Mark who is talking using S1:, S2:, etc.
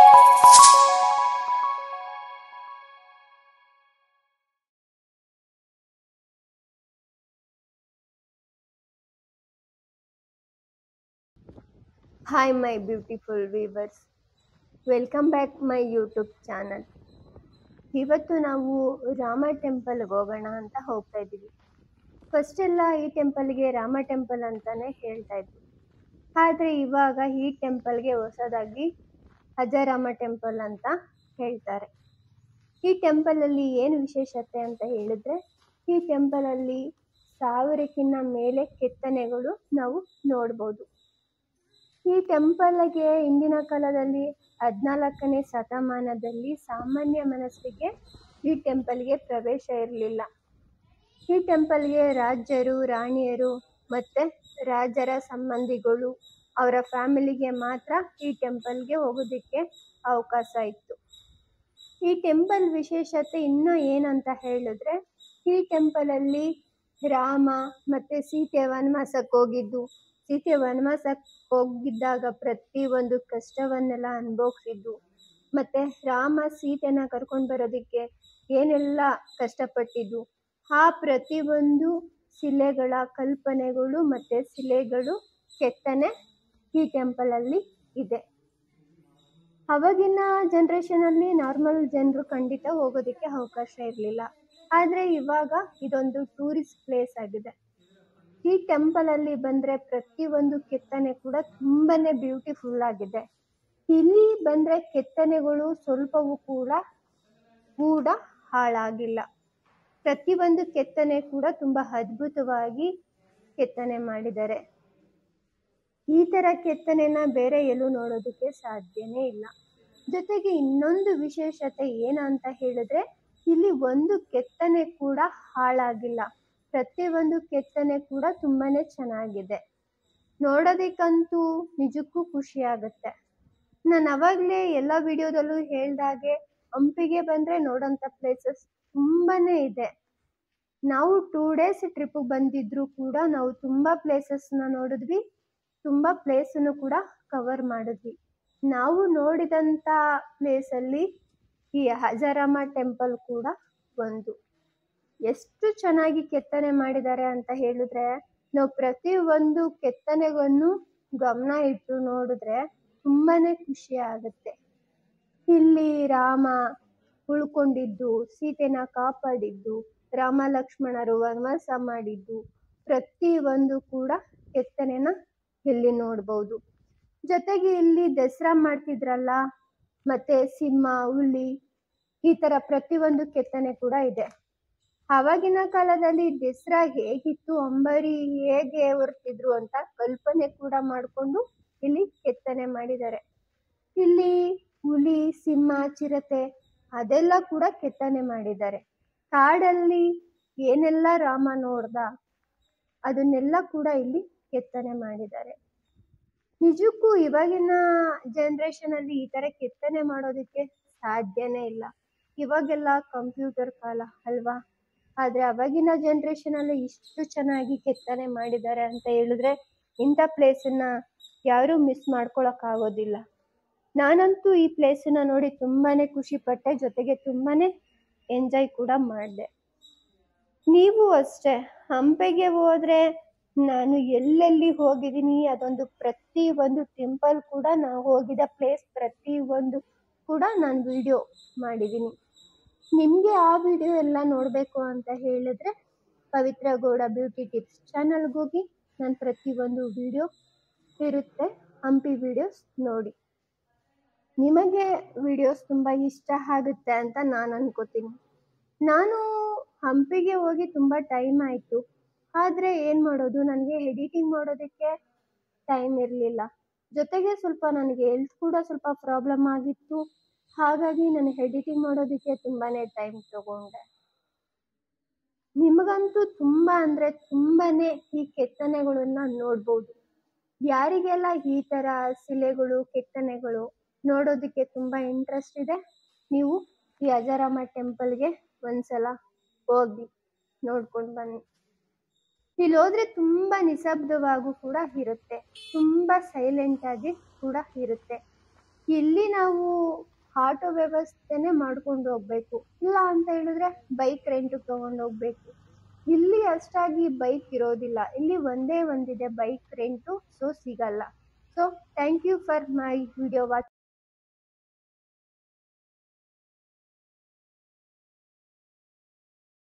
S1: Hi my beautiful viewers, welcome back my YouTube channel. ಇವತ್ತು ನಾವು ರಾಮ ಟೆಂಪಲ್ಗೆ ಹೋಗೋಣ ಅಂತ ಹೋಗ್ತಾ ಇದ್ದೀವಿ. ಫಸ್ಟ್ ಎಲ್ಲ ಈ ಟೆಂಪಲ್ಗೆ ರಾಮ ಟೆಂಪಲ್ ಅಂತಾನೆ ಹೇಳ್ತಾ ಇದ್ವಿ. ಆದರೆ ಇವಾಗ ಈ ಟೆಂಪಲ್ಗೆ ಹೊಸದಾಗಿ ಅಜರಾಮ ಟೆಂಪಲ್ ಅಂತ ಹೇಳ್ತಾರೆ. ಈ ಟೆಂಪಲಲ್ಲಿ ಏನು ವಿಶೇಷತೆ ಅಂತ ಹೇಳಿದ್ರೆ, ಈ ಟೆಂಪಲಲ್ಲಿ 1000ಕ್ಕಿಂತ ಮೇಲೆ ಕೆತ್ತನೆಗಳು ನಾವು ನೋಡ್ಬೋದು. ಈ ಟೆಂಪಲ್ಗೆ ಹಿಂದಿನ ಕಾಲದಲ್ಲಿ 14ನೇ ಶತಮಾನದಲ್ಲಿ ಸಾಮಾನ್ಯ ಮನಸ್ಸಿಗೆ ಈ ಟೆಂಪಲ್ಗೆ ಪ್ರವೇಶ ಇರಲಿಲ್ಲ. ಈ ಟೆಂಪಲ್ಗೆ ರಾಜರು, ರಾಣಿಯರು ಮತ್ತು ರಾಜರ ಸಂಬಂಧಿಗಳು, ಅವರ ಫ್ಯಾಮಿಲಿಗೆ ಮಾತ್ರ ಈ ಟೆಂಪಲ್ಗೆ ಹೋಗೋದಕ್ಕೆ ಅವಕಾಶ ಇತ್ತು. ಈ ಟೆಂಪಲ್ ವಿಶೇಷತೆ ಇನ್ನೂ ಏನಂತ ಹೇಳಿದ್ರೆ, ಈ ಟೆಂಪಲಲ್ಲಿ ರಾಮ ಮತ್ತು ಸೀತೆ ವನವಾಸಕ್ಕೆ ಹೋಗಿದ್ದು, ಸೀತೆ ವನವಾಸಕ್ಕೆ ಹೋಗಿದ್ದಾಗ ಪ್ರತಿಯೊಂದು ಕಷ್ಟವನ್ನೆಲ್ಲ ಅನುಭವಿಸಿದ್ದು, ಮತ್ತು ರಾಮ ಸೀತೆನ ಕರ್ಕೊಂಡು ಬರೋದಕ್ಕೆ ಏನೆಲ್ಲ ಕಷ್ಟಪಟ್ಟಿದ್ದು, ಆ ಪ್ರತಿಯೊಂದು ಶಿಲೆಗಳ ಕಲ್ಪನೆಗಳು ಮತ್ತು ಶಿಲೆಗಳು ಕೆತ್ತನೆ ಈ ಟೆಂಪಲಲ್ಲಿ ಇದೆ. ಅವಾಗಿನ ಜನ್ರೇಷನಲ್ಲಿ ನಾರ್ಮಲ್ ಜನರು ಖಂಡಿತ ಹೋಗೋದಕ್ಕೆ ಅವಕಾಶ ಇರಲಿಲ್ಲ. ಆದರೆ ಇವಾಗ ಇದೊಂದು ಟೂರಿಸ್ಟ್ ಪ್ಲೇಸ್ ಆಗಿದೆ. ಈ ಟೆಂಪಲಲ್ಲಿ ಬಂದರೆ ಪ್ರತಿಯೊಂದು ಕೆತ್ತನೆ ಕೂಡ ತುಂಬಾ ಬ್ಯೂಟಿಫುಲ್ ಆಗಿದೆ. ಇಲ್ಲಿ ಬಂದರೆ ಕೆತ್ತನೆಗಳು ಸ್ವಲ್ಪವೂ ಕೂಡ ಹಾಳಾಗಿಲ್ಲ. ಪ್ರತಿಯೊಂದು ಕೆತ್ತನೆ ಕೂಡ ತುಂಬ ಅದ್ಭುತವಾಗಿ ಕೆತ್ತನೆ ಮಾಡಿದ್ದಾರೆ. ಈ ಥರ ಕೆತ್ತನೆನ ಬೇರೆ ಎಲ್ಲೂ ನೋಡೋದಕ್ಕೆ ಸಾಧ್ಯನೇ ಇಲ್ಲ. ಜೊತೆಗೆ ಇನ್ನೊಂದು ವಿಶೇಷತೆ ಏನಂತ ಹೇಳಿದ್ರೆ, ಇಲ್ಲಿ ಒಂದು ಕೆತ್ತನೆ ಕೂಡ ಹಾಳಾಗಿಲ್ಲ. ಪ್ರತಿಯೊಂದು ಕೆತ್ತನೆ ಕೂಡ ತುಂಬಾ ಚೆನ್ನಾಗಿದೆ. ನೋಡೋದಕ್ಕಂತೂ ನಿಜಕ್ಕೂ ಖುಷಿ ಆಗುತ್ತೆ. ನಾನು ಅವಾಗಲೇ ಎಲ್ಲ ವಿಡಿಯೋದಲ್ಲೂ ಹೇಳ್ದಾಗೆ, ಹಂಪಿಗೆ ಬಂದರೆ ನೋಡೋಂಥ ಪ್ಲೇಸಸ್ ತುಂಬಾ ಇದೆ. ನಾವು 2 days ಟ್ರಿಪ್ಪಿಗೆ ಬಂದಿದ್ರೂ ಕೂಡ ನಾವು ತುಂಬ ಪ್ಲೇಸಸ್ನ ನೋಡಿದ್ವಿ, ತುಂಬ ಪ್ಲೇಸನ್ನು ಕೂಡ ಕವರ್ ಮಾಡಿದ್ವಿ. ನಾವು ನೋಡಿದಂಥ ಪ್ಲೇಸಲ್ಲಿ ಈ ಅಜರಾಮ ಟೆಂಪಲ್ ಕೂಡ ಒಂದು. ಎಷ್ಟು ಚೆನ್ನಾಗಿ ಕೆತ್ತನೆ ಮಾಡಿದ್ದಾರೆ ಅಂತ ಹೇಳಿದ್ರೆ, ನಾವು ಪ್ರತಿಯೊಂದು ಕೆತ್ತನೆಗಳನ್ನು ಗಮನ ಇಟ್ಟು ನೋಡಿದ್ರೆ ತುಂಬಾ ಖುಷಿ ಆಗುತ್ತೆ. ಇಲ್ಲಿ ರಾಮ ಉಳ್ಕೊಂಡಿದ್ದು, ಸೀತೆನ ಕಾಪಾಡಿದ್ದು, ರಾಮ ಲಕ್ಷ್ಮಣರು ವನವಾಸ ಮಾಡಿದ್ದು, ಪ್ರತಿಯೊಂದು ಕೂಡ ಕೆತ್ತನೆನ ಇಲ್ಲಿ ನೋಡ್ಬೋದು. ಜೊತೆಗೆ ಇಲ್ಲಿ ದಸರಾ ಮಾಡ್ತಿದ್ರಲ್ಲ, ಮತ್ತು ಸಿಂಹ, ಹುಲಿ, ಈ ಥರ ಪ್ರತಿಯೊಂದು ಕೆತ್ತನೆ ಕೂಡ ಇದೆ. ಆವಾಗಿನ ಕಾಲದಲ್ಲಿ ದಸರಾ ಹೇಗಿತ್ತು, ಅಂಬಾರಿ ಹೇಗೆ ಹೊರ್ತಿದ್ರು ಅಂತ ಕಲ್ಪನೆ ಕೂಡ ಮಾಡಿಕೊಂಡು ಇಲ್ಲಿ ಕೆತ್ತನೆ ಮಾಡಿದ್ದಾರೆ. ಇಲ್ಲಿ ಹುಲಿ, ಸಿಂಹ, ಚಿರತೆ ಅದೆಲ್ಲ ಕೂಡ ಕೆತ್ತನೆ ಮಾಡಿದ್ದಾರೆ. ಕಾಡಲ್ಲಿ ಏನೆಲ್ಲ ರಾಮ ನೋಡ್ದ ಅದನ್ನೆಲ್ಲ ಕೂಡ ಇಲ್ಲಿ ಕೆತ್ತನೆ ಮಾಡಿದ್ದಾರೆ. ನಿಜಕ್ಕೂ ಇವಾಗಿನ ಜನ್ರೇಷನಲ್ಲಿ ಈ ಥರ ಕೆತ್ತನೆ ಮಾಡೋದಕ್ಕೆ ಸಾಧ್ಯನೇ ಇಲ್ಲ. ಇವಾಗೆಲ್ಲ ಕಂಪ್ಯೂಟರ್ ಕಾಲ ಅಲ್ವಾ. ಆದರೆ ಅವಾಗಿನ ಜನ್ರೇಷನಲ್ಲಿ ಇಷ್ಟು ಚೆನ್ನಾಗಿ ಕೆತ್ತನೆ ಮಾಡಿದ್ದಾರೆ ಅಂತ ಹೇಳಿದ್ರೆ, ಇಂಥ ಪ್ಲೇಸನ್ನು ಯಾರೂ ಮಿಸ್ ಮಾಡ್ಕೊಳಕ್ಕಾಗೋದಿಲ್ಲ. ನಾನಂತೂ ಈ ಪ್ಲೇಸನ್ನು ನೋಡಿ ತುಂಬಾ ಖುಷಿಪಟ್ಟೆ, ಜೊತೆಗೆ ತುಂಬಾ ಎಂಜಾಯ್ ಕೂಡ ಮಾಡಿದೆ. ನೀವು ಅಷ್ಟೇ ಹಂಪಿಗೆ ಹೋದರೆ ನಾನು ಎಲ್ಲೆಲ್ಲಿ ಹೋಗಿದ್ದೀನಿ ಅದೊಂದು ಪ್ರತಿಯೊಂದು ಟೆಂಪಲ್ ಕೂಡ, ನಾವು ಹೋಗಿದ್ದ ಪ್ಲೇಸ್ ಪ್ರತಿಯೊಂದು ಕೂಡ ನಾನು ವಿಡಿಯೋ ಮಾಡಿದ್ದೀನಿ. ನಿಮಗೆ ಆ ವಿಡಿಯೋ ಎಲ್ಲ ನೋಡಬೇಕು ಅಂತ ಹೇಳಿದ್ರೆ ಪವಿತ್ರ ಗೌಡ ಬ್ಯೂಟಿ ಟಿಪ್ಸ್ ಚಾನಲ್ಗೆ ಹೋಗಿ ನಾನು ಪ್ರತಿಯೊಂದು ವಿಡಿಯೋ ಇರುತ್ತೆ, ಹಂಪಿ ವಿಡಿಯೋಸ್ ನೋಡಿ. ನಿಮಗೆ ವಿಡಿಯೋಸ್ ತುಂಬ ಇಷ್ಟ ಆಗುತ್ತೆ ಅಂತ ನಾನು ಅನ್ಕೋತೀನಿ. ನಾನು ಹಂಪಿಗೆ ಹೋಗಿ ತುಂಬ ಟೈಮ್ ಆಯಿತು, ಆದರೆ ಏನು ಮಾಡೋದು, ನನಗೆ ಎಡಿಟಿಂಗ್ ಮಾಡೋದಕ್ಕೆ ಟೈಮ್ ಇರಲಿಲ್ಲ. ಜೊತೆಗೆ ಸ್ವಲ್ಪ ನನಗೆ ಹೆಲ್ತ್ ಕೂಡ ಸ್ವಲ್ಪ ಪ್ರಾಬ್ಲಮ್ ಆಗಿತ್ತು. ಹಾಗಾಗಿ ನಾನು ಎಡಿಟಿಂಗ್ ಮಾಡೋದಕ್ಕೆ ತುಂಬಾ ಟೈಮ್ ತಗೊಂಡೆ. ನಿಮಗಂತೂ ತುಂಬ ಅಂದರೆ ತುಂಬಾ ಈ ಕೆತ್ತನೆಗಳನ್ನ ನೋಡ್ಬೋದು. ಯಾರಿಗೆಲ್ಲ ಈ ಥರ ಶಿಲೆಗಳು, ಕೆತ್ತನೆಗಳು ನೋಡೋದಕ್ಕೆ ತುಂಬ ಇಂಟ್ರೆಸ್ಟ್ ಇದೆ, ನೀವು ಈ ಅಜರಾಮ ಟೆಂಪಲ್ಗೆ ಒಂದ್ಸಲ ಹೋಗಿ ನೋಡ್ಕೊಂಡು ಬನ್ನಿ. ಇಲ್ಲಿ ಹೋದರೆ ತುಂಬ ನಿಶಬ್ದವಾಗೂ ಕೂಡ ಇರುತ್ತೆ, ತುಂಬ ಸೈಲೆಂಟಾಗಿ ಕೂಡ ಇರುತ್ತೆ. ಇಲ್ಲಿ ನಾವು ಆಟೋ ವ್ಯವಸ್ಥೆನೇ ಮಾಡ್ಕೊಂಡು ಹೋಗ್ಬೇಕು, ಇಲ್ಲ ಅಂತ ಹೇಳಿದ್ರೆ ಬೈಕ್ ರೆಂಟ್ ತಗೊಂಡು ಹೋಗ್ಬೇಕು. ಇಲ್ಲಿ ಅಷ್ಟಾಗಿ ಬೈಕ್ ಇರೋದಿಲ್ಲ, ಇಲ್ಲಿ ಒಂದೇ ಒಂದಿದೆ ಬೈಕ್ ರೆಂಟು, ಸೊ ಸಿಗಲ್ಲ. So thank you for my video watch.